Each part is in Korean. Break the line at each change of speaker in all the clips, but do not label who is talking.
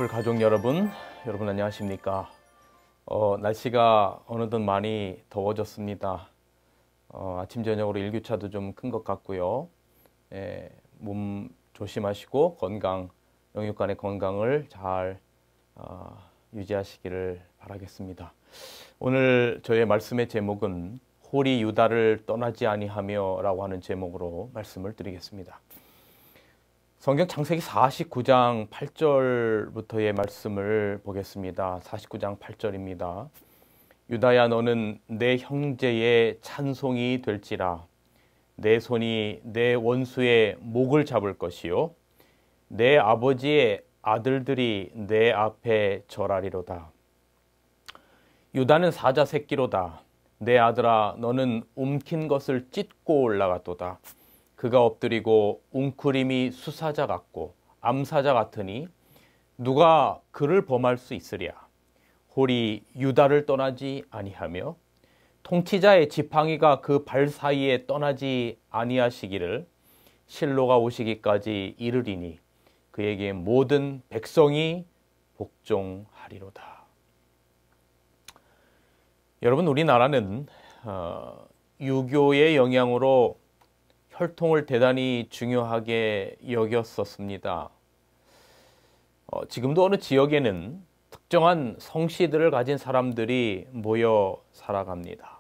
바이블 가족 여러분 안녕하십니까? 날씨가 어느덧 많이 더워졌습니다. 아침 저녁으로 일교차도 좀 큰 것 같고요. 몸 조심하시고 영육 간의 건강을 잘 유지하시기를 바라겠습니다. 오늘 저의 말씀의 제목은 홀이 유다를 떠나지 아니하며 라고 하는 제목으로 말씀을 드리겠습니다. 성경 창세기 49장 8절부터의 말씀을 보겠습니다. 49장 8절입니다. 유다야, 너는 내 형제의 찬송이 될지라. 내 손이 내 원수의 목을 잡을 것이요 내 아버지의 아들들이 내 앞에 절하리로다. 유다는 사자 새끼로다. 내 아들아, 너는 움킨 것을 찢고 올라갔도다. 그가 엎드리고 웅크림이 수사자 같고 암사자 같으니 누가 그를 범할 수 있으랴. 홀이 유다를 떠나지 아니하며 통치자의 지팡이가 그 발 사이에 떠나지 아니하시기를 실로가 오시기까지 이르리니 그에게 모든 백성이 복종하리로다. 여러분, 우리나라는 유교의 영향으로 혈통을 대단히 중요하게 여겼었습니다. 지금도 어느 지역에는 특정한 성씨들을 가진 사람들이 모여 살아갑니다.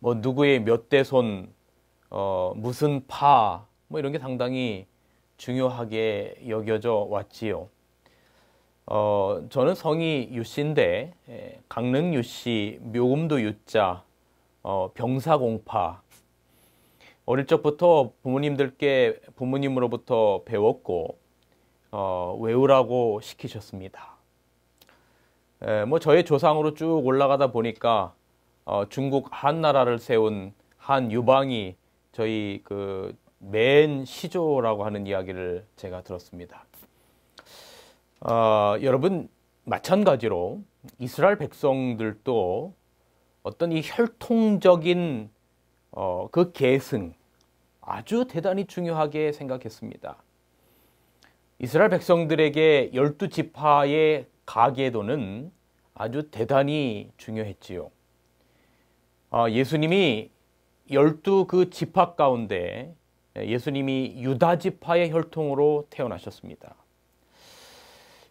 누구의 몇 대손, 무슨 파, 이런 게 상당히 중요하게 여겨져 왔지요. 저는 성이 유씨인데 강릉 유씨, 묘금도 유자, 병사공파, 어릴 적부터 부모님으로부터 배웠고 외우라고 시키셨습니다. 저의 조상으로 쭉 올라가다 보니까 중국 한나라를 세운 한 유방이 저희 맨 시조라고 하는 이야기를 제가 들었습니다. 여러분, 마찬가지로 이스라엘 백성들도 어떤 이 혈통적인 그 계승 아주 대단히 중요하게 생각했습니다. 이스라엘 백성들에게 12지파의 가계도는 아주 대단히 중요했지요. 예수님이 12그 지파 가운데 예수님이 유다 지파의 혈통으로 태어나셨습니다.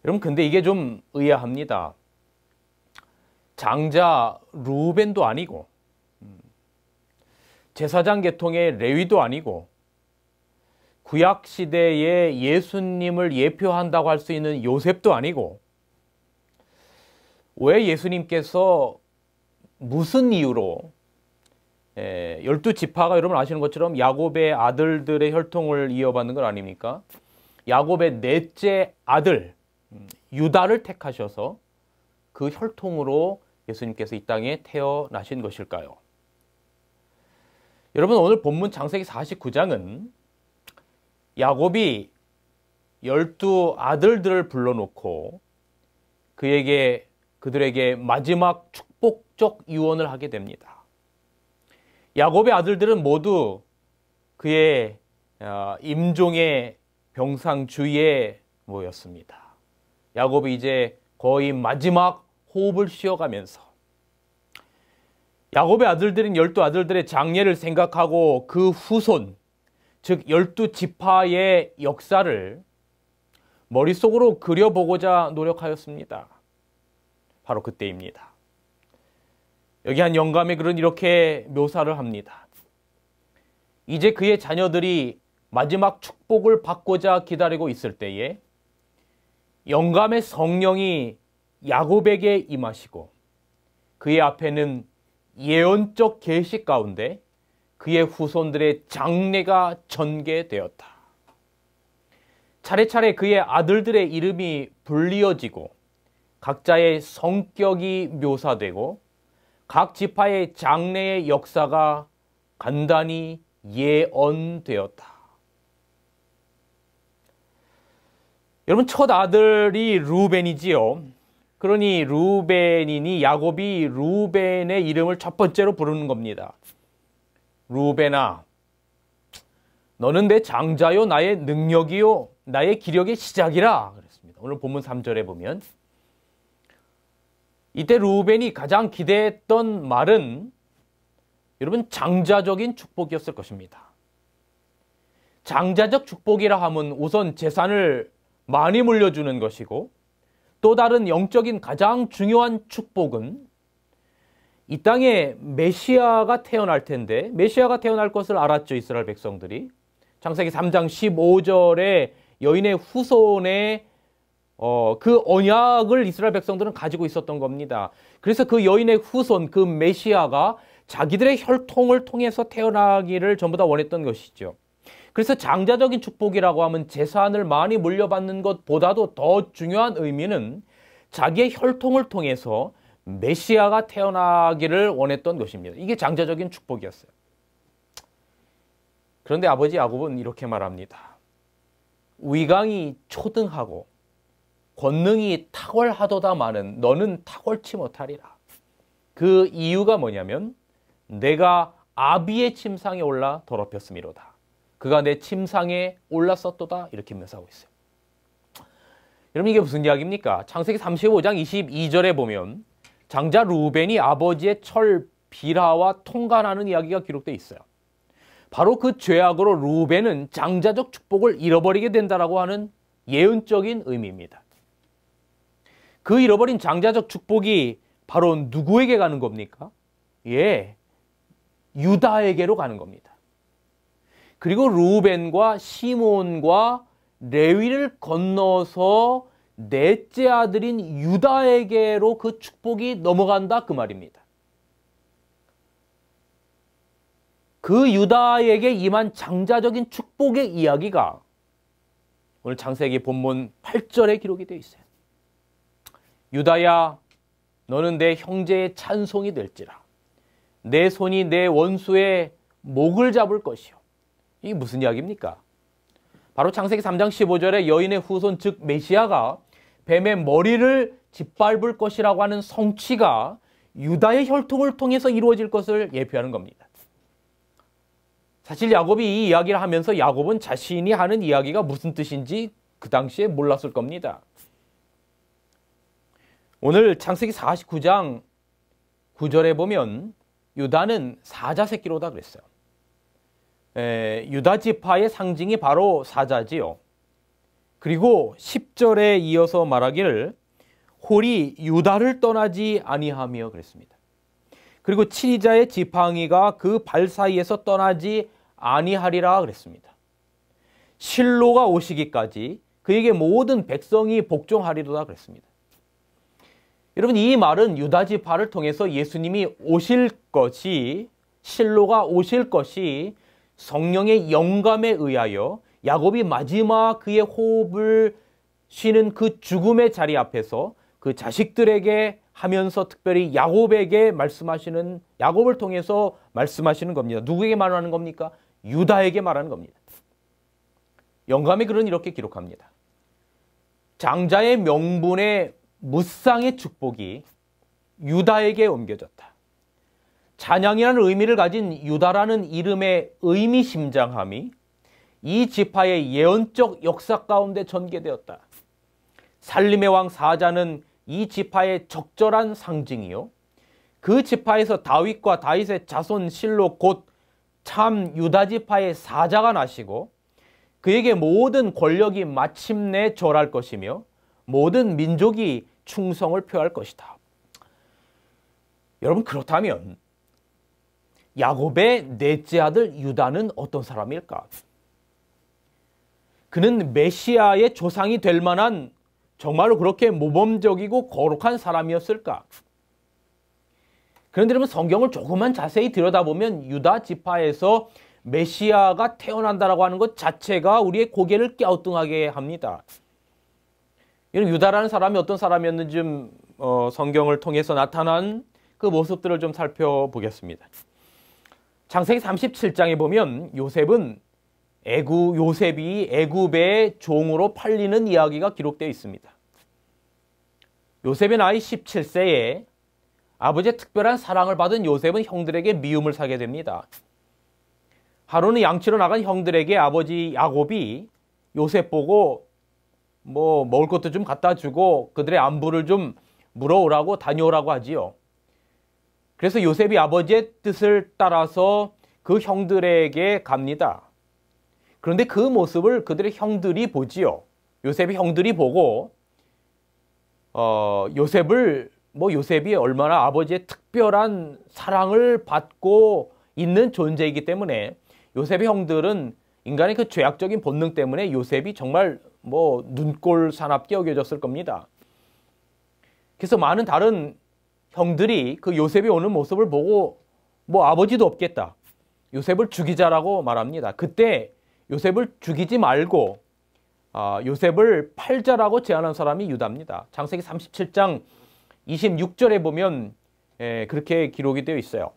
여러분, 근데 이게 좀 의아합니다. 장자 루벤도 아니고 제사장 계통의 레위도 아니고 구약 시대에 예수님을 예표한다고 할 수 있는 요셉도 아니고 왜 예수님께서 무슨 이유로 12지파가 여러분 아시는 것처럼 야곱의 아들들의 혈통을 이어받는 건 아닙니까? 야곱의 넷째 아들 유다를 택하셔서 그 혈통으로 예수님께서 이 땅에 태어나신 것일까요? 여러분, 오늘 본문 창세기 49장은 야곱이 12 아들들을 불러놓고 그들에게 마지막 축복적 유언을 하게 됩니다. 야곱의 아들들은 모두 그의 임종의 병상 주위에 모였습니다. 야곱이 이제 거의 마지막 호흡을 쉬어가면서 야곱의 아들들인 12아들들의 장례를 생각하고 그 후손, 즉 12지파의 역사를 머릿속으로 그려보고자 노력하였습니다. 바로 그때입니다. 여기 한 영감의 글은 이렇게 묘사를 합니다. 이제 그의 자녀들이 마지막 축복을 받고자 기다리고 있을 때에 영감의 성령이 야곱에게 임하시고 그의 앞에는 예언적 계시 가운데 그의 후손들의 장래가 전개되었다. 차례차례 그의 아들들의 이름이 불리어지고 각자의 성격이 묘사되고 각 지파의 장래의 역사가 간단히 예언되었다. 여러분, 첫 아들이 루벤이지요. 그러니 루벤이니 야곱이 루벤의 이름을 첫 번째로 부르는 겁니다. 루벤아, 너는 내 장자요 나의 능력이요 나의 기력의 시작이라 그랬습니다. 오늘 본문 3절에 보면 이때 르우벤이 가장 기대했던 말은 여러분 장자적인 축복이었을 것입니다. 장자적 축복이라 하면 우선 재산을 많이 물려주는 것이고 또 다른 영적인 가장 중요한 축복은 이 땅에 메시아가 태어날 텐데 메시아가 태어날 것을 알았죠. 이스라엘 백성들이. 창세기 3장 15절에 여인의 후손의 그 언약을 이스라엘 백성들은 가지고 있었던 겁니다. 그래서 그 여인의 후손, 그 메시아가 자기들의 혈통을 통해서 태어나기를 전부 다 원했던 것이죠. 그래서 장자적인 축복이라고 하면 재산을 많이 물려받는 것보다도 더 중요한 의미는 자기의 혈통을 통해서 메시아가 태어나기를 원했던 것입니다. 이게 장자적인 축복이었어요. 그런데 아버지 야곱은 이렇게 말합니다. 위강이 초등하고 권능이 탁월하도다마는 너는 탁월치 못하리라. 그 이유가 뭐냐면 내가 아비의 침상에 올라 더럽혔음이로다. 그가 내 침상에 올랐었도다. 이렇게 묘사하고 있어요. 여러분 이게 무슨 이야기입니까? 창세기 35장 22절에 보면 장자 르우벤이 아버지의 철 비라와 통간하는 이야기가 기록되어 있어요. 바로 그 죄악으로 르우벤은 장자적 축복을 잃어버리게 된다라고 하는 예언적인 의미입니다. 그 잃어버린 장자적 축복이 바로 누구에게 가는 겁니까? 예, 유다에게로 가는 겁니다. 그리고 르우벤과 시몬과 레위를 건너서 넷째 아들인 유다에게로 그 축복이 넘어간다 그 말입니다. 그 유다에게 임한 장자적인 축복의 이야기가 오늘 창세기 본문 8절에 기록이 되어 있어요. 유다야, 너는 내 형제의 찬송이 될지라. 내 손이 내 원수의 목을 잡을 것이요. 이게 무슨 이야기입니까? 바로 창세기 3장 15절에 여인의 후손 즉 메시아가 뱀의 머리를 짓밟을 것이라고 하는 성취가 유다의 혈통을 통해서 이루어질 것을 예표하는 겁니다. 사실 야곱이 이 이야기를 하면서 야곱은 자신이 하는 이야기가 무슨 뜻인지 그 당시에 몰랐을 겁니다. 오늘 창세기 49장 9절에 보면 유다는 사자 새끼로다 그랬어요. 유다 지파의 상징이 바로 사자지요. 그리고 10절에 이어서 말하기를 홀이 유다를 떠나지 아니하며 그랬습니다. 그리고 치리자의 지팡이가 그 발 사이에서 떠나지 아니하리라 그랬습니다. 실로가 오시기까지 그에게 모든 백성이 복종하리로다 그랬습니다. 여러분 이 말은 유다 지파를 통해서 예수님이 오실 것이 실로가 오실 것이 성령의 영감에 의하여 야곱이 마지막 그의 호흡을 쉬는 그 죽음의 자리 앞에서 그 자식들에게 하면서 특별히 야곱에게 말씀하시는 야곱을 통해서 말씀하시는 겁니다. 누구에게 말하는 겁니까? 유다에게 말하는 겁니다. 영감의 글은 이렇게 기록합니다. 장자의 명분의 무쌍의 축복이 유다에게 옮겨졌다. 찬양이라는 의미를 가진 유다라는 이름의 의미심장함이 이 지파의 예언적 역사 가운데 전개되었다. 살림의 왕 사자는 이 지파의 적절한 상징이요. 그 지파에서 다윗과 다윗의 자손 실로 곧 참 유다 지파의 사자가 나시고 그에게 모든 권력이 마침내 절할 것이며 모든 민족이 충성을 표할 것이다. 여러분 그렇다면 야곱의 넷째 아들 유다는 어떤 사람일까? 그는 메시아의 조상이 될 만한 정말로 그렇게 모범적이고 거룩한 사람이었을까? 그런데 여러분 성경을 조금만 자세히 들여다보면 유다 지파에서 메시아가 태어난다라고 하는 것 자체가 우리의 고개를 갸우뚱하게 합니다. 유다라는 사람이 어떤 사람이었는지 좀 성경을 통해서 나타난 그 모습들을 좀 살펴보겠습니다. 창세기 37장에 보면 요셉이 애굽의 종으로 팔리는 이야기가 기록되어 있습니다. 요셉의 나이 17세에 아버지의 특별한 사랑을 받은 요셉은 형들에게 미움을 사게 됩니다. 하루는 양치로 나간 형들에게 아버지 야곱이 요셉 보고 뭐 먹을 것도 좀 갖다 주고 그들의 안부를 좀 물어오라고 다녀오라고 하지요. 그래서 요셉이 아버지의 뜻을 따라서 그 형들에게 갑니다. 그런데 그 모습을 그들의 형들이 보지요. 요셉의 형들이 보고 요셉이 얼마나 아버지의 특별한 사랑을 받고 있는 존재이기 때문에 요셉의 형들은 인간의 그 죄악적인 본능 때문에 요셉이 정말 뭐 눈꼴 사납게 여겨졌을 겁니다. 그래서 많은 다른 형들이 그 요셉이 오는 모습을 보고 뭐 아버지도 없겠다, 요셉을 죽이자라고 말합니다. 그때 요셉을 죽이지 말고 요셉을 팔자라고 제안한 사람이 유다입니다. 창세기 37장 26절에 보면 그렇게 기록이 되어 있어요.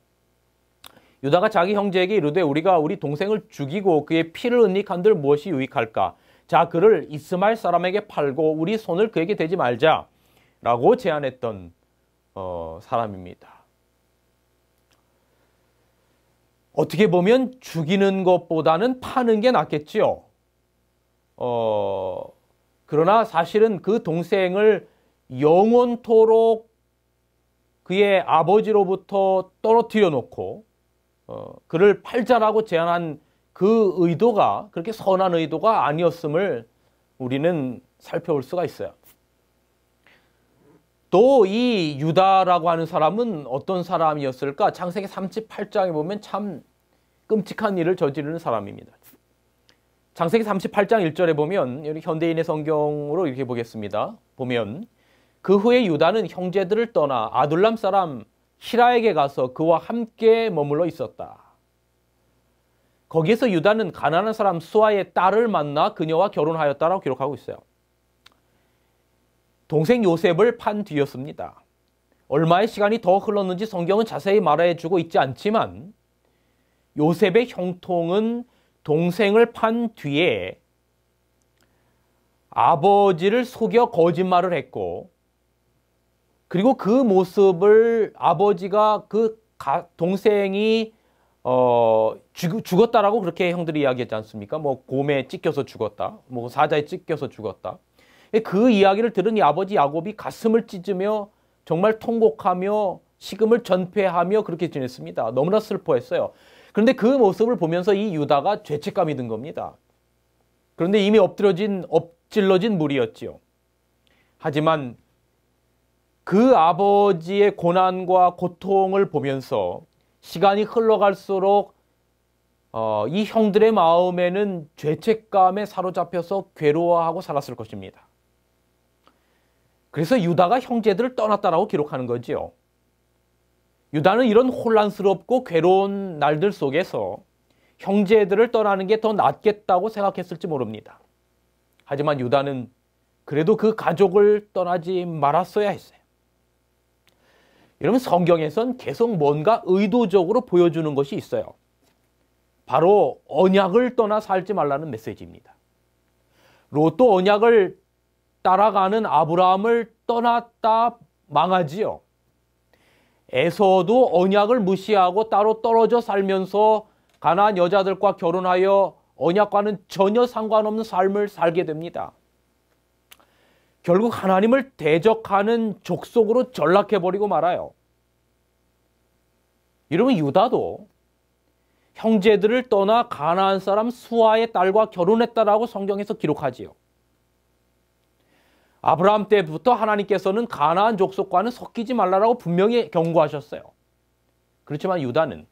유다가 자기 형제에게 이르되 우리가 우리 동생을 죽이고 그의 피를 은닉한들 무엇이 유익할까? 자, 그를 이스마엘 사람에게 팔고 우리 손을 그에게 대지 말자라고 제안했던 사람입니다. 어떻게 보면 죽이는 것보다는 파는 게 낫겠지요. 그러나 사실은 그 동생을 영원토록 그의 아버지로부터 떨어뜨려 놓고 그를 팔자라고 제안한 그 의도가 그렇게 선한 의도가 아니었음을 우리는 살펴볼 수가 있어요. 또 이 유다라고 하는 사람은 어떤 사람이었을까? 창세기 38장에 보면 참 끔찍한 일을 저지르는 사람입니다. 창세기 38장 1절에 보면 여기 현대인의 성경으로 이렇게 보겠습니다. 보면 그 후에 유다는 형제들을 떠나 아둘람 사람 히라에게 가서 그와 함께 머물러 있었다. 거기에서 유다는 가나안 사람 수아의 딸을 만나 그녀와 결혼하였다라고 기록하고 있어요. 동생 요셉을 판 뒤였습니다. 얼마의 시간이 더 흘렀는지 성경은 자세히 말해주고 있지 않지만 요셉의 형통은 동생을 판 뒤에 아버지를 속여 거짓말을 했고, 그리고 그 모습을 아버지가 그 동생이 죽었다라고 그렇게 형들이 이야기했지 않습니까? 뭐 곰에 찢겨서 죽었다, 뭐 사자에 찢겨서 죽었다. 그 이야기를 들은 이 아버지 야곱이 가슴을 찢으며 정말 통곡하며 식음을 전폐하며 그렇게 지냈습니다. 너무나 슬퍼했어요. 그런데 그 모습을 보면서 이 유다가 죄책감이 든 겁니다. 그런데 이미 엎질러진 물이었지요. 하지만 그 아버지의 고난과 고통을 보면서 시간이 흘러갈수록 이 형들의 마음에는 죄책감에 사로잡혀서 괴로워하고 살았을 것입니다. 그래서 유다가 형제들을 떠났다라고 기록하는 거지요. 유다는 이런 혼란스럽고 괴로운 날들 속에서 형제들을 떠나는 게 더 낫겠다고 생각했을지 모릅니다. 하지만 유다는 그래도 그 가족을 떠나지 말았어야 했어요. 여러분, 성경에선 계속 뭔가 의도적으로 보여주는 것이 있어요. 바로 언약을 떠나 살지 말라는 메시지입니다. 롯도 언약을 따라가는 아브라함을 떠났다 망하지요. 에서도 언약을 무시하고 따로 떨어져 살면서 가나안 여자들과 결혼하여 언약과는 전혀 상관없는 삶을 살게 됩니다. 결국 하나님을 대적하는 족속으로 전락해버리고 말아요. 여러분, 유다도 형제들을 떠나 가나안 사람 수아의 딸과 결혼했다라고 성경에서 기록하지요. 아브라함 때부터 하나님께서는 가나안 족속과는 섞이지 말라라고 분명히 경고하셨어요. 그렇지만 유다는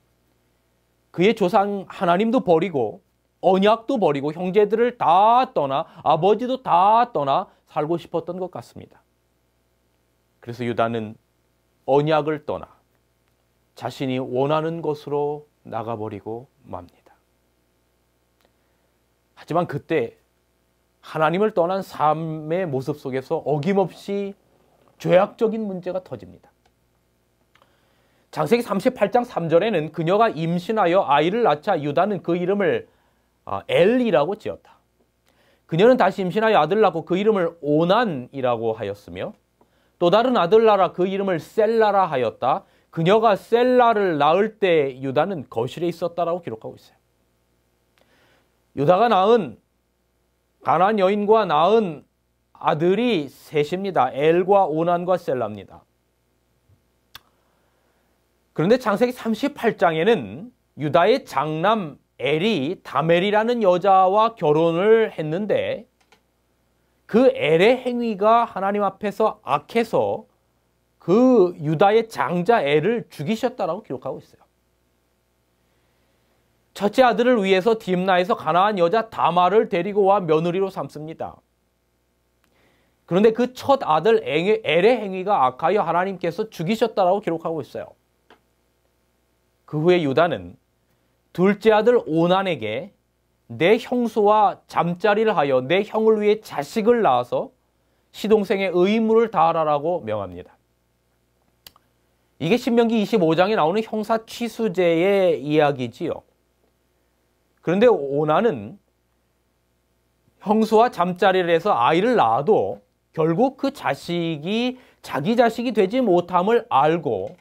그의 조상 하나님도 버리고 언약도 버리고 형제들을 다 떠나 아버지도 다 떠나 살고 싶었던 것 같습니다. 그래서 유다는 언약을 떠나 자신이 원하는 곳으로 나가버리고 맙니다. 하지만 그때 하나님을 떠난 삶의 모습 속에서 어김없이 죄악적인 문제가 터집니다. 창세기 38장 3절에는 그녀가 임신하여 아이를 낳자 유다는 그 이름을 엘이라고 지었다. 그녀는 다시 임신하여 아들을 낳고 그 이름을 오난이라고 하였으며 또 다른 아들을 낳아 그 이름을 셀라라 하였다. 그녀가 셀라를 낳을 때 유다는 거실에 있었다라고 기록하고 있어요. 유다가 낳은 가나안 여인과 낳은 아들이 셋입니다. 엘과 오난과 셀라입니다. 그런데 창세기 38장에는 유다의 장남 엘이 다멜이라는 여자와 결혼을 했는데 그 엘의 행위가 하나님 앞에서 악해서 그 유다의 장자 엘을 죽이셨다라고 기록하고 있어요. 첫째 아들을 위해서 딥나에서 가나안 여자 다말을 데리고 와 며느리로 삼습니다. 그런데 그 첫 아들 엘의 행위가 악하여 하나님께서 죽이셨다라고 기록하고 있어요. 그 후에 유다는 둘째 아들 오난에게 내 형수와 잠자리를 하여 내 형을 위해 자식을 낳아서 시동생의 의무를 다하라라고 명합니다. 이게 신명기 25장에 나오는 형사 취수제의 이야기지요. 그런데 오난은 형수와 잠자리를 해서 아이를 낳아도 결국 그 자식이 자기 자식이 되지 못함을 알고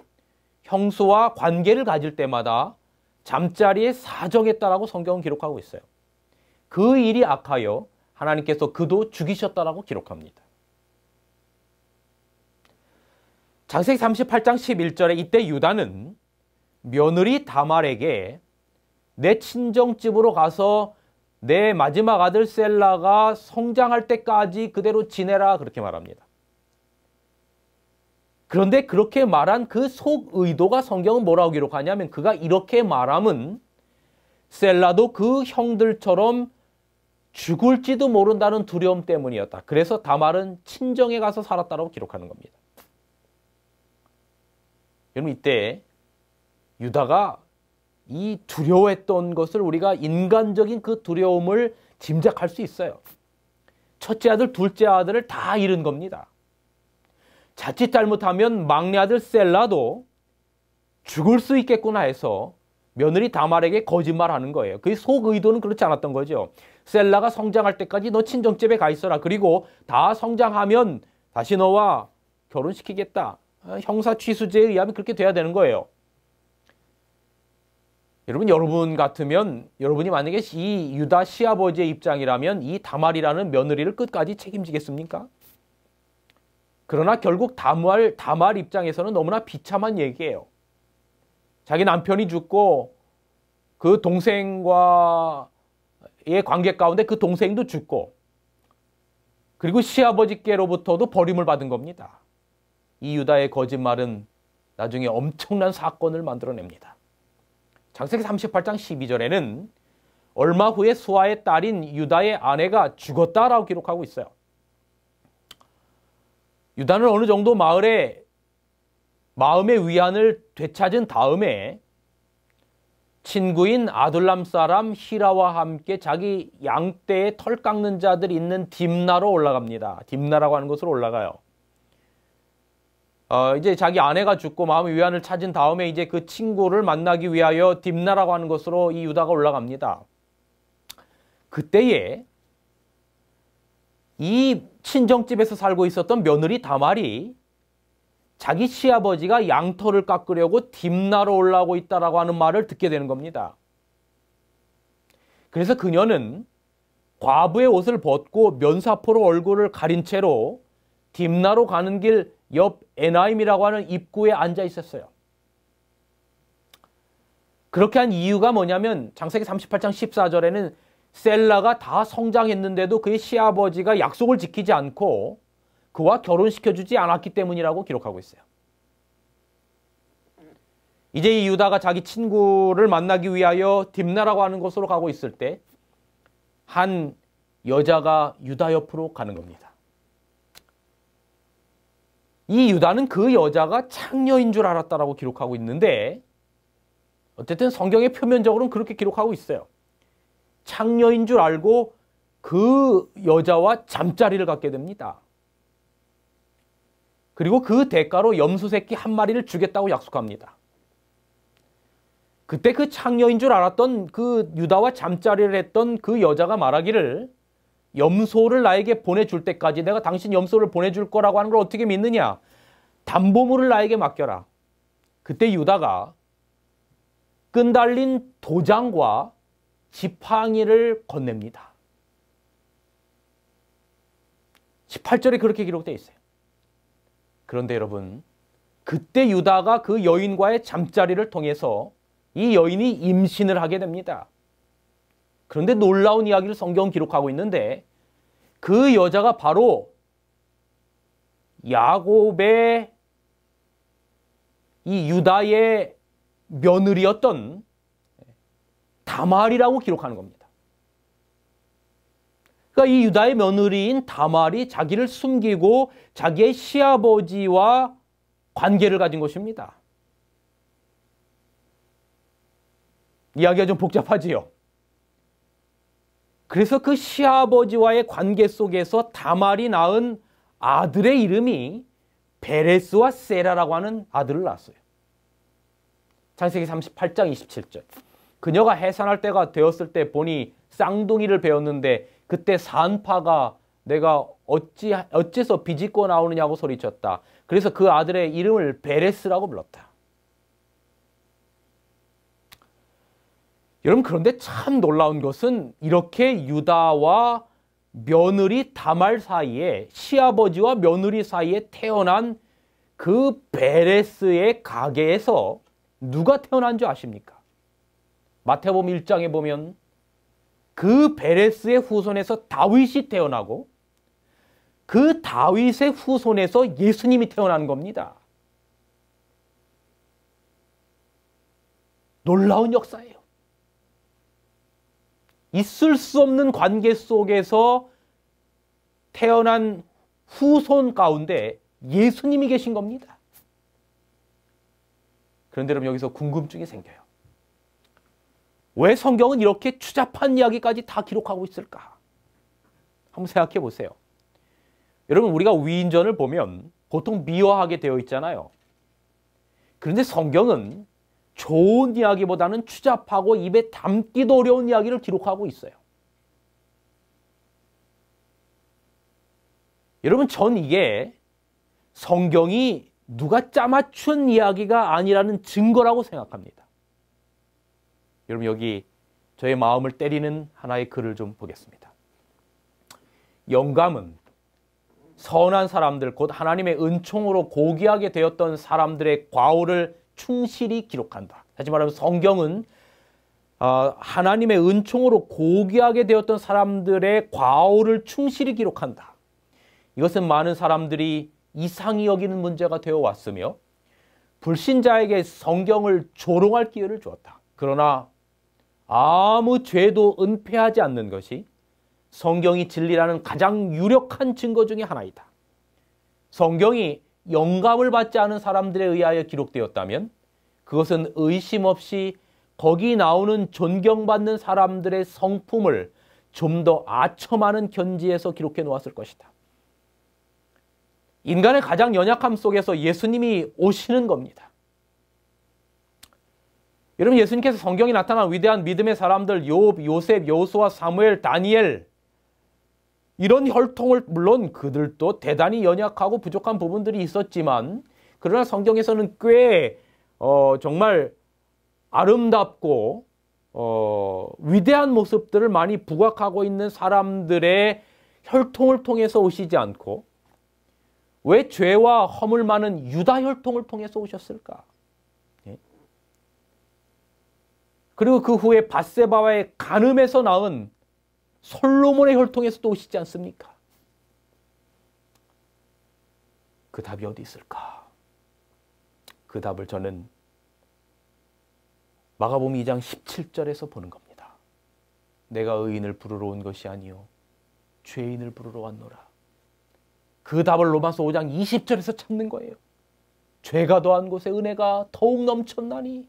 형수와 관계를 가질 때마다 잠자리에 사정했다라고 성경은 기록하고 있어요. 그 일이 악하여 하나님께서 그도 죽이셨다라고 기록합니다. 창세기 38장 11절에 이때 유다는 며느리 다말에게 내 친정집으로 가서 내 마지막 아들 셀라가 성장할 때까지 그대로 지내라 그렇게 말합니다. 그런데 그렇게 말한 그 속 의도가 성경은 뭐라고 기록하냐면 그가 이렇게 말함은 셀라도 그 형들처럼 죽을지도 모른다는 두려움 때문이었다. 그래서 다말은 친정에 가서 살았다고 기록하는 겁니다. 여러분 이때 유다가 이 두려워했던 것을 우리가 인간적인 그 두려움을 짐작할 수 있어요. 첫째 아들, 둘째 아들을 다 잃은 겁니다. 자칫 잘못하면 막내 아들 셀라도 죽을 수 있겠구나 해서 며느리 다말에게 거짓말하는 거예요. 그 속 의도는 그렇지 않았던 거죠. 셀라가 성장할 때까지 너 친정집에 가 있어라. 그리고 다 성장하면 다시 너와 결혼시키겠다. 형사 취수제에 의하면 그렇게 돼야 되는 거예요. 여러분 같으면 여러분이 만약에 이 유다 시아버지의 입장이라면 이 다말이라는 며느리를 끝까지 책임지겠습니까? 그러나 결국 다말 입장에서는 너무나 비참한 얘기예요. 자기 남편이 죽고 그 동생과의 관계 가운데 그 동생도 죽고 그리고 시아버지께로부터도 버림을 받은 겁니다. 이 유다의 거짓말은 나중에 엄청난 사건을 만들어냅니다. 창세기 38장 12절에는 얼마 후에 수아의 딸인 유다의 아내가 죽었다라고 기록하고 있어요. 유다는 어느 정도 마음의 위안을 되찾은 다음에 친구인 아둘람 사람 히라와 함께 자기 양떼의 털 깎는 자들 있는 딥나로 올라갑니다. 딥나라고 하는 곳으로 올라가요. 이제 자기 아내가 죽고 마음의 위안을 찾은 다음에 이제 그 친구를 만나기 위하여 딥나라고 하는 곳으로 이 유다가 올라갑니다. 그때에 이 친정집에서 살고 있었던 며느리 다말이 자기 시아버지가 양털을 깎으려고 딥나로 올라오고 있다라고 하는 말을 듣게 되는 겁니다. 그래서 그녀는 과부의 옷을 벗고 면사포로 얼굴을 가린 채로 딥나로 가는 길 옆 에나임이라고 하는 입구에 앉아 있었어요. 그렇게 한 이유가 뭐냐면 창세기 38장 14절에는 셀라가 다 성장했는데도 그의 시아버지가 약속을 지키지 않고 그와 결혼시켜주지 않았기 때문이라고 기록하고 있어요. 이제 이 유다가 자기 친구를 만나기 위하여 딥나라고 하는 곳으로 가고 있을 때 한 여자가 유다 옆으로 가는 겁니다. 이 유다는 그 여자가 창녀인 줄 알았다라고 기록하고 있는데 어쨌든 성경의 표면적으로는 그렇게 기록하고 있어요. 창녀인 줄 알고 그 여자와 잠자리를 갖게 됩니다. 그리고 그 대가로 염소 새끼 한 마리를 주겠다고 약속합니다. 그때 그 창녀인 줄 알았던 그 유다와 잠자리를 했던 그 여자가 말하기를 염소를 나에게 보내줄 때까지 내가 당신 염소를 보내줄 거라고 하는 걸 어떻게 믿느냐? 담보물을 나에게 맡겨라. 그때 유다가 끈달린 도장과 지팡이를 건넵니다. 18절에 그렇게 기록되어 있어요. 그런데 여러분, 그때 유다가 그 여인과의 잠자리를 통해서 이 여인이 임신을 하게 됩니다. 그런데 놀라운 이야기를 성경은 기록하고 있는데 그 여자가 바로 야곱의 이 유다의 며느리였던 다말이라고 기록하는 겁니다. 그러니까 이 유다의 며느리인 다말이 자기를 숨기고 자기의 시아버지와 관계를 가진 것입니다. 이야기가 좀 복잡하지요. 그래서 그 시아버지와의 관계 속에서 다말이 낳은 아들의 이름이 베레스와 세라라고 하는 아들을 낳았어요. 창세기 38장 27절. 그녀가 해산할 때가 되었을 때 보니 쌍둥이를 베었는데 그때 산파가 내가 어째서 비집고 나오느냐고 소리쳤다. 그래서 그 아들의 이름을 베레스라고 불렀다. 여러분, 그런데 참 놀라운 것은 이렇게 유다와 며느리 다말 사이에, 시아버지와 며느리 사이에 태어난 그 베레스의 가게에서 누가 태어난 줄 아십니까? 마태복음 1장에 보면 그 베레스의 후손에서 다윗이 태어나고 그 다윗의 후손에서 예수님이 태어난 겁니다. 놀라운 역사예요. 있을 수 없는 관계 속에서 태어난 후손 가운데 예수님이 계신 겁니다. 그런데 여러분, 여기서 궁금증이 생겨요. 왜 성경은 이렇게 추잡한 이야기까지 다 기록하고 있을까? 한번 생각해 보세요. 여러분, 우리가 위인전을 보면 보통 미화하게 되어 있잖아요. 그런데 성경은 좋은 이야기보다는 추잡하고 입에 담기도 어려운 이야기를 기록하고 있어요. 여러분, 전 이게 성경이 누가 짜맞춘 이야기가 아니라는 증거라고 생각합니다. 여러분, 여기 저의 마음을 때리는 하나의 글을 좀 보겠습니다. 영감은 선한 사람들, 곧 하나님의 은총으로 고귀하게 되었던 사람들의 과오를 충실히 기록한다. 다시 말하면 성경은 하나님의 은총으로 고귀하게 되었던 사람들의 과오를 충실히 기록한다. 이것은 많은 사람들이 이상히 여기는 문제가 되어 왔으며 불신자에게 성경을 조롱할 기회를 주었다. 그러나 아무 죄도 은폐하지 않는 것이 성경이 진리라는 가장 유력한 증거 중에 하나이다. 성경이 영감을 받지 않은 사람들에 의하여 기록되었다면 그것은 의심 없이 거기 나오는 존경받는 사람들의 성품을 좀 더 아첨하는 견지에서 기록해 놓았을 것이다. 인간의 가장 연약함 속에서 예수님이 오시는 겁니다. 여러분, 예수님께서 성경에 나타난 위대한 믿음의 사람들, 욥, 요셉, 여호수아, 사무엘, 다니엘, 이런 혈통을, 물론 그들도 대단히 연약하고 부족한 부분들이 있었지만 그러나 성경에서는 꽤 정말 아름답고 위대한 모습들을 많이 부각하고 있는 사람들의 혈통을 통해서 오시지 않고 왜 죄와 허물 많은 유다 혈통을 통해서 오셨을까? 그리고 그 후에 밧세바와의 간음에서 낳은 솔로몬의 혈통에서도 오시지 않습니까? 그 답이 어디 있을까? 그 답을 저는 마가복음 2장 17절에서 보는 겁니다. 내가 의인을 부르러 온 것이 아니요 죄인을 부르러 왔노라. 그 답을 로마서 5장 20절에서 찾는 거예요. 죄가 더한 곳에 은혜가 더욱 넘쳤나니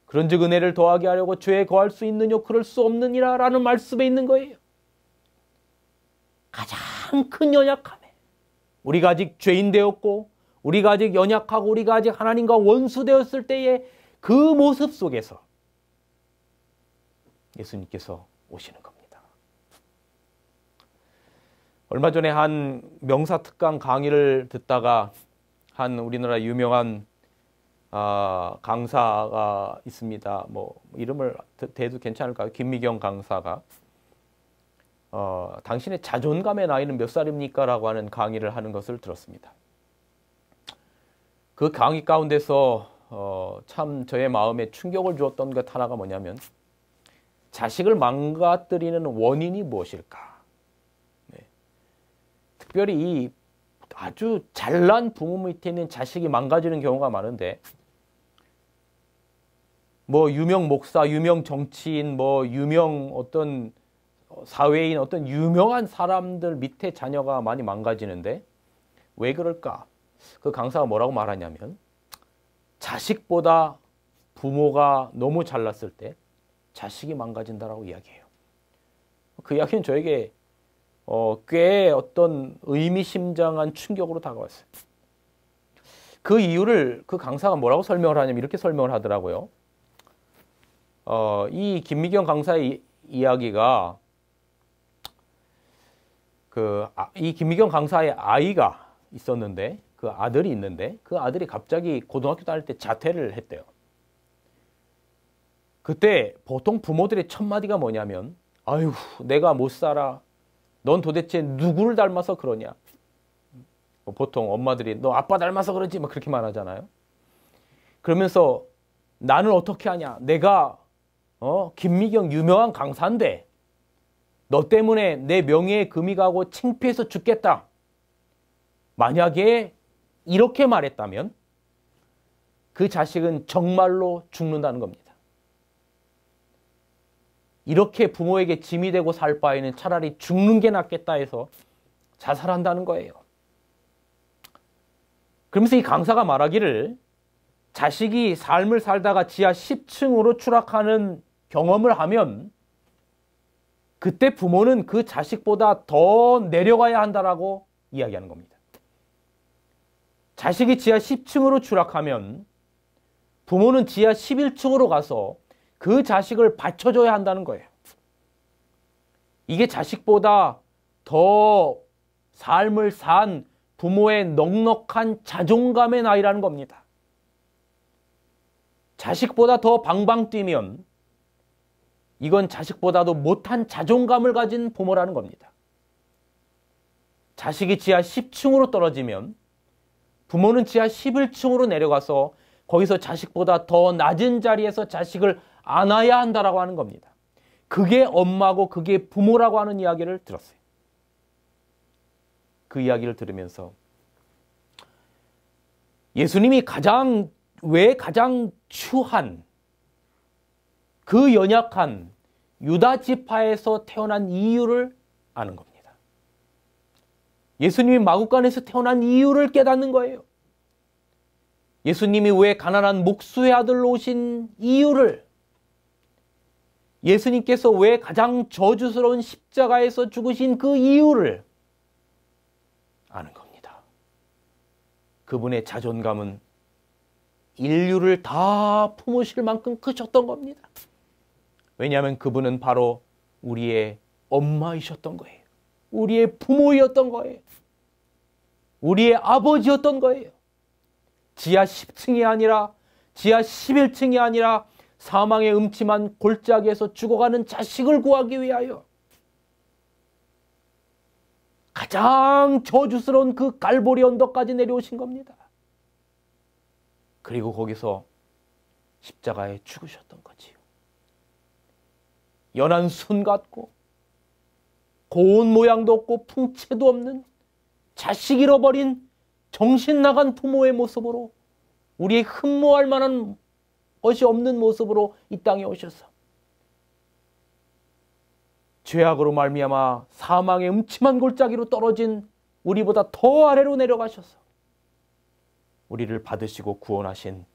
그런즉 은혜를 더하게 하려고 죄에 거할 수 있느뇨 그럴 수 없느니라 라는 말씀에 있는 거예요. 가장 큰 연약함에 우리가 아직 죄인 되었고 우리가 아직 연약하고 우리가 아직 하나님과 원수 되었을 때의 그 모습 속에서 예수님께서 오시는 겁니다. 얼마 전에 한 명사특강 강의를 듣다가 한 우리나라 유명한 강사가 있습니다. 뭐 이름을 대도 괜찮을까요? 김미경 강사가 당신의 자존감의 나이는 몇 살입니까? 라고 하는 강의를 하는 것을 들었습니다. 그 강의 가운데서 참 저의 마음에 충격을 주었던 것 하나가 뭐냐면 자식을 망가뜨리는 원인이 무엇일까? 네. 특별히 이 아주 잘난 부모 밑에 있는 자식이 망가지는 경우가 많은데 뭐 유명 목사, 유명 정치인, 뭐 유명 어떤 사회인, 어떤 유명한 사람들 밑에 자녀가 많이 망가지는데 왜 그럴까? 그 강사가 뭐라고 말하냐면 자식보다 부모가 너무 잘났을 때 자식이 망가진다라고 이야기해요. 그 이야기는 저에게 꽤 어떤 의미심장한 충격으로 다가왔어요. 그 이유를 그 강사가 뭐라고 설명을 하냐면 이렇게 설명을 하더라고요. 이 김미경 강사의 이야기가 이 김미경 강사의 아이가 있었는데 그 아들이 있는데 그 아들이 갑자기 고등학교 다닐 때 자퇴를 했대요. 그때 보통 부모들의 첫 마디가 뭐냐면 아유 내가 못 살아. 넌 도대체 누구를 닮아서 그러냐. 보통 엄마들이 너 아빠 닮아서 그러지 막 그렇게 말하잖아요. 그러면서 나는 어떻게 하냐. 내가 김미경 유명한 강사인데 너 때문에 내 명예에 금이 가고 창피해서 죽겠다. 만약에 이렇게 말했다면 그 자식은 정말로 죽는다는 겁니다. 이렇게 부모에게 짐이 되고 살 바에는 차라리 죽는 게 낫겠다 해서 자살한다는 거예요. 그러면서 이 강사가 말하기를 자식이 삶을 살다가 지하 10층으로 추락하는 경험을 하면 그때 부모는 그 자식보다 더 내려가야 한다라고 이야기하는 겁니다. 자식이 지하 10층으로 추락하면 부모는 지하 11층으로 가서 그 자식을 받쳐줘야 한다는 거예요. 이게 자식보다 더 삶을 산 부모의 넉넉한 자존감의 나이라는 겁니다. 자식보다 더 방방 뛰면 이건 자식보다도 못한 자존감을 가진 부모라는 겁니다. 자식이 지하 10층으로 떨어지면 부모는 지하 11층으로 내려가서 거기서 자식보다 더 낮은 자리에서 자식을 안아야 한다라고 하는 겁니다. 그게 엄마고 그게 부모라고 하는 이야기를 들었어요. 그 이야기를 들으면서 예수님이 왜 가장 추한 그 연약한 유다 지파에서 태어난 이유를 아는 겁니다. 예수님이 마구간에서 태어난 이유를 깨닫는 거예요. 예수님이 왜 가난한 목수의 아들로 오신 이유를, 예수님께서 왜 가장 저주스러운 십자가에서 죽으신 그 이유를 아는 겁니다. 그분의 자존감은 인류를 다 품으실 만큼 크셨던 겁니다. 왜냐하면 그분은 바로 우리의 엄마이셨던 거예요. 우리의 부모였던 거예요. 우리의 아버지였던 거예요. 지하 10층이 아니라 지하 11층이 아니라 사망의 음침한 골짜기에서 죽어가는 자식을 구하기 위하여 가장 저주스러운 그 갈보리 언덕까지 내려오신 겁니다. 그리고 거기서 십자가에 죽으셨던 거지요. 연한 순 같고 고운 모양도 없고 풍채도 없는 자식 잃어버린 정신 나간 부모의 모습으로, 우리의 흠모할 만한 것이 없는 모습으로 이 땅에 오셔서 죄악으로 말미암아 사망의 음침한 골짜기로 떨어진 우리보다 더 아래로 내려가셔서 우리를 받으시고 구원하신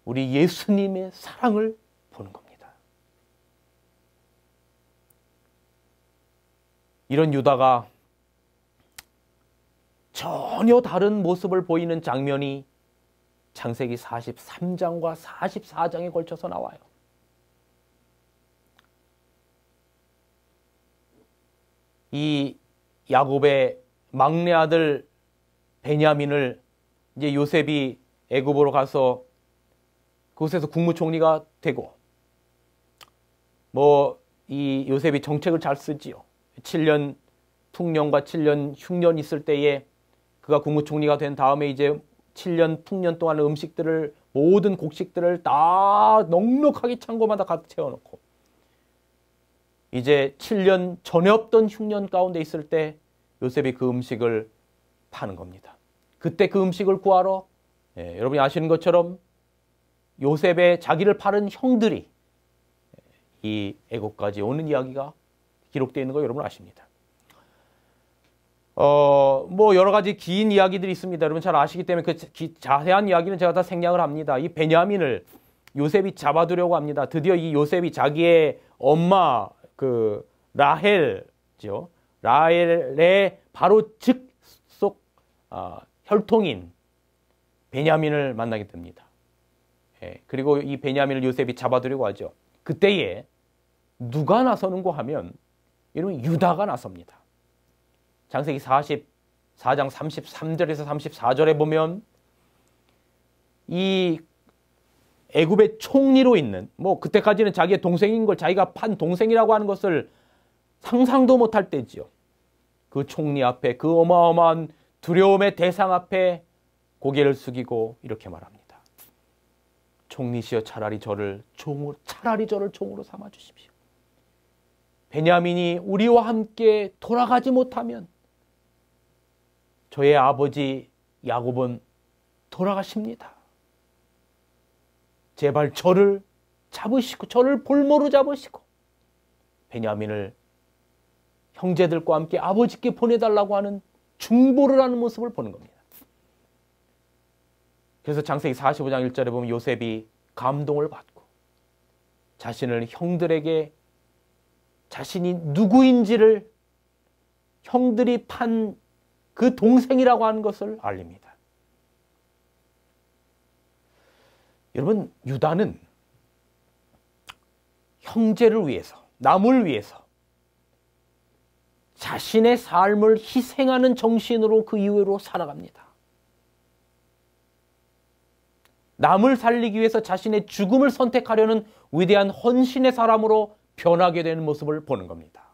우리 예수님의 사랑을 보는 겁니다. 이런 유다가 전혀 다른 모습을 보이는 장면이 창세기 43장과 44장에 걸쳐서 나와요. 이 야곱의 막내 아들 베냐민을 이제 요셉이 애굽으로 가서 그곳에서 국무총리가 되고, 뭐 이 요셉이 정책을 잘 쓰지요. 7년 풍년과 7년 흉년 있을 때에 그가 국무총리가 된 다음에 이제 7년 풍년 동안 음식들을 모든 곡식들을 다 넉넉하게 창고마다 가득 채워놓고 이제 7년 전에 없던 흉년 가운데 있을 때 요셉이 그 음식을 파는 겁니다. 그때 그 음식을 구하러 여러분이 아시는 것처럼 요셉의 자기를 파는 형들이 이 애국까지 오는 이야기가 기록되어 있는 거 여러분 아십니다. 뭐 여러 가지 긴 이야기들이 있습니다. 여러분 잘 아시기 때문에 그 자세한 이야기는 제가 다 생략을 합니다. 이 베냐민을 요셉이 잡아두려고 합니다. 드디어 이 요셉이 자기의 엄마 그 라헬죠. 라헬의 바로 직속 혈통인 베냐민을 만나게 됩니다. 그리고 이 베냐민을 요셉이 잡아두려고 하죠. 그때에 누가 나서는고 하면 여러분 유다가 나섭니다. 창세기 44장 33절에서 34절에 보면 이 애굽의 총리로 있는 뭐 그때까지는 자기의 동생인 걸 자기가 판 동생이라고 하는 것을 상상도 못할 때지요. 그 총리 앞에 그 어마어마한 두려움의 대상 앞에 고개를 숙이고 이렇게 말합니다. 총리시여 차라리 저를 종으로 삼아 주십시오. 베냐민이 우리와 함께 돌아가지 못하면 저의 아버지 야곱은 돌아가십니다. 제발 저를 잡으시고 저를 볼모로 잡으시고 베냐민을 형제들과 함께 아버지께 보내달라고 하는 중보를 하는 모습을 보는 겁니다. 그래서 창세기 45장 1절에 보면 요셉이 감동을 받고 자신을 형들에게 자신이 누구인지를 형들이 판 그 동생이라고 하는 것을 알립니다. 여러분 유다는 형제를 위해서 남을 위해서 자신의 삶을 희생하는 정신으로 그 이후로 살아갑니다. 남을 살리기 위해서 자신의 죽음을 선택하려는 위대한 헌신의 사람으로 변하게 되는 모습을 보는 겁니다.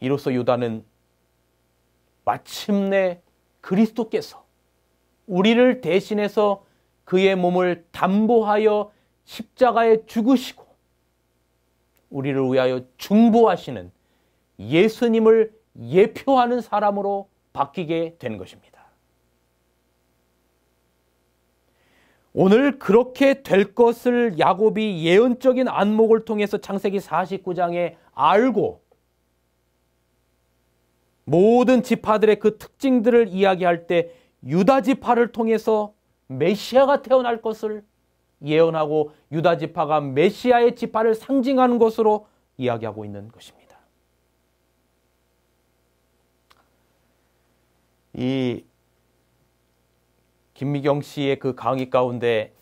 이로써 유다는 마침내 그리스도께서 우리를 대신해서 그의 몸을 담보하여 십자가에 죽으시고 우리를 위하여 중보하시는 예수님을 예표하는 사람으로 바뀌게 된 것입니다. 오늘 그렇게 될 것을 야곱이 예언적인 안목을 통해서 창세기 49장에 알고 모든 지파들의 그 특징들을 이야기할 때 유다 지파를 통해서 메시아가 태어날 것을 예언하고 유다 지파가 메시아의 지파를 상징하는 것으로 이야기하고 있는 것입니다. 이 김미경 씨의 그 강의 가운데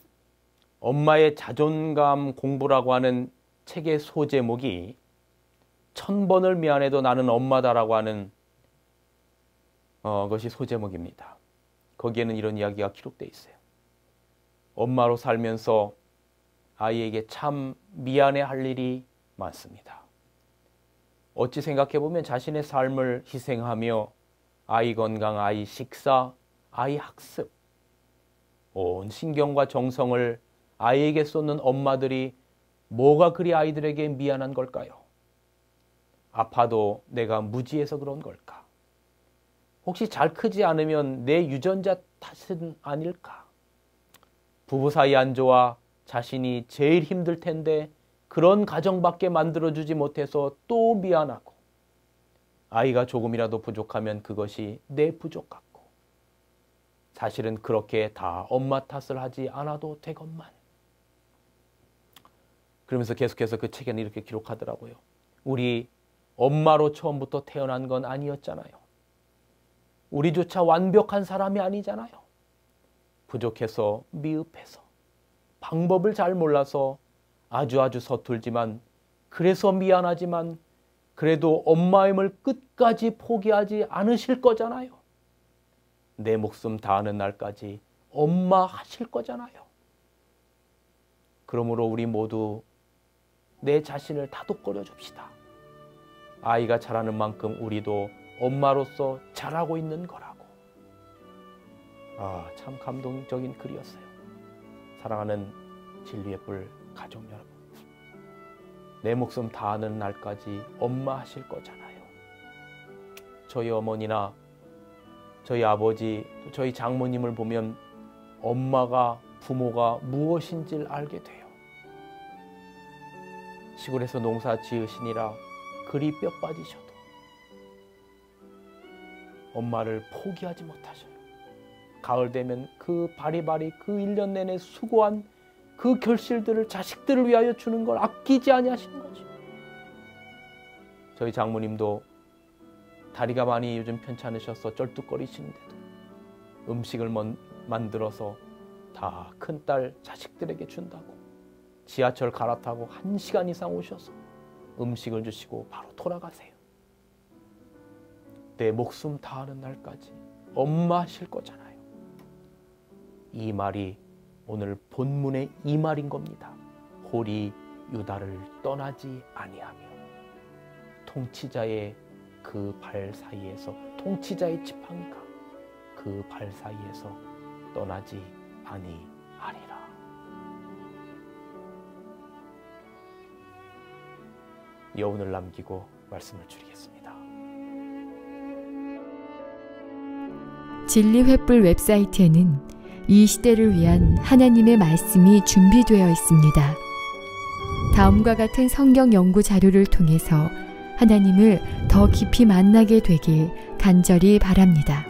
엄마의 자존감 공부라고 하는 책의 소제목이 1000번을 미안해도 나는 엄마다라고 하는 것이 소제목입니다. 거기에는 이런 이야기가 기록되어 있어요. 엄마로 살면서 아이에게 참 미안해할 일이 많습니다. 어찌 생각해보면 자신의 삶을 희생하며 아이 건강, 아이 식사, 아이 학습, 온 신경과 정성을 아이에게 쏟는 엄마들이 뭐가 그리 아이들에게 미안한 걸까요? 아파도 내가 무지해서 그런 걸까? 혹시 잘 크지 않으면 내 유전자 탓은 아닐까? 부부 사이 안 좋아 자신이 제일 힘들 텐데 그런 가정밖에 만들어주지 못해서 또 미안하고 아이가 조금이라도 부족하면 그것이 내 부족 같고 사실은 그렇게 다 엄마 탓을 하지 않아도 되건만. 그러면서 계속해서 그 책에는 이렇게 기록하더라고요. 우리 엄마로 처음부터 태어난 건 아니었잖아요. 우리조차 완벽한 사람이 아니잖아요. 부족해서 미흡해서 방법을 잘 몰라서 아주 서툴지만 그래서 미안하지만 그래도 엄마임을 끝까지 포기하지 않으실 거잖아요. 내 목숨 다하는 날까지 엄마 하실 거잖아요. 그러므로 우리 모두 내 자신을 다독거려 줍시다. 아이가 자라는 만큼 우리도 엄마로서 자라고 있는 거라고. 참 감동적인 글이었어요. 사랑하는 진리의 뿔 가족 여러분, 내 목숨 다하는 날까지 엄마 하실 거잖아요. 저희 어머니나 저희 아버지, 또 저희 장모님을 보면 엄마가, 부모가 무엇인지를 알게 돼요. 시골에서 농사 지으시니라 그리 뼈 빠지셔도 엄마를 포기하지 못하셔요. 가을 되면 그 바리바리 그 1년 내내 수고한 그 결실들을 자식들을 위하여 주는 걸 아끼지 아니하시는 거죠. 저희 장모님도 다리가 많이 요즘 편찮으셔서 쩔뚝거리시는데도 음식을 만들어서 다 큰딸 자식들에게 준다고 지하철 갈아타고 1시간 이상 오셔서 음식을 주시고 바로 돌아가세요. 내 목숨 다하는 날까지 엄마 하실 거잖아요. 이 말이 오늘 본문의 이 말인 겁니다. 홀이 유다를 떠나지 아니하며 통치자의 그 발 사이에서, 통치자의 지팡이가 그 발 사이에서 떠나지 아니하리라. 여운을 남기고 말씀을 줄이겠습니다.
진리횃불 웹사이트에는 이 시대를 위한 하나님의 말씀이 준비되어 있습니다. 다음과 같은 성경 연구 자료를 통해서 하나님을 더 깊이 만나게 되길 간절히 바랍니다.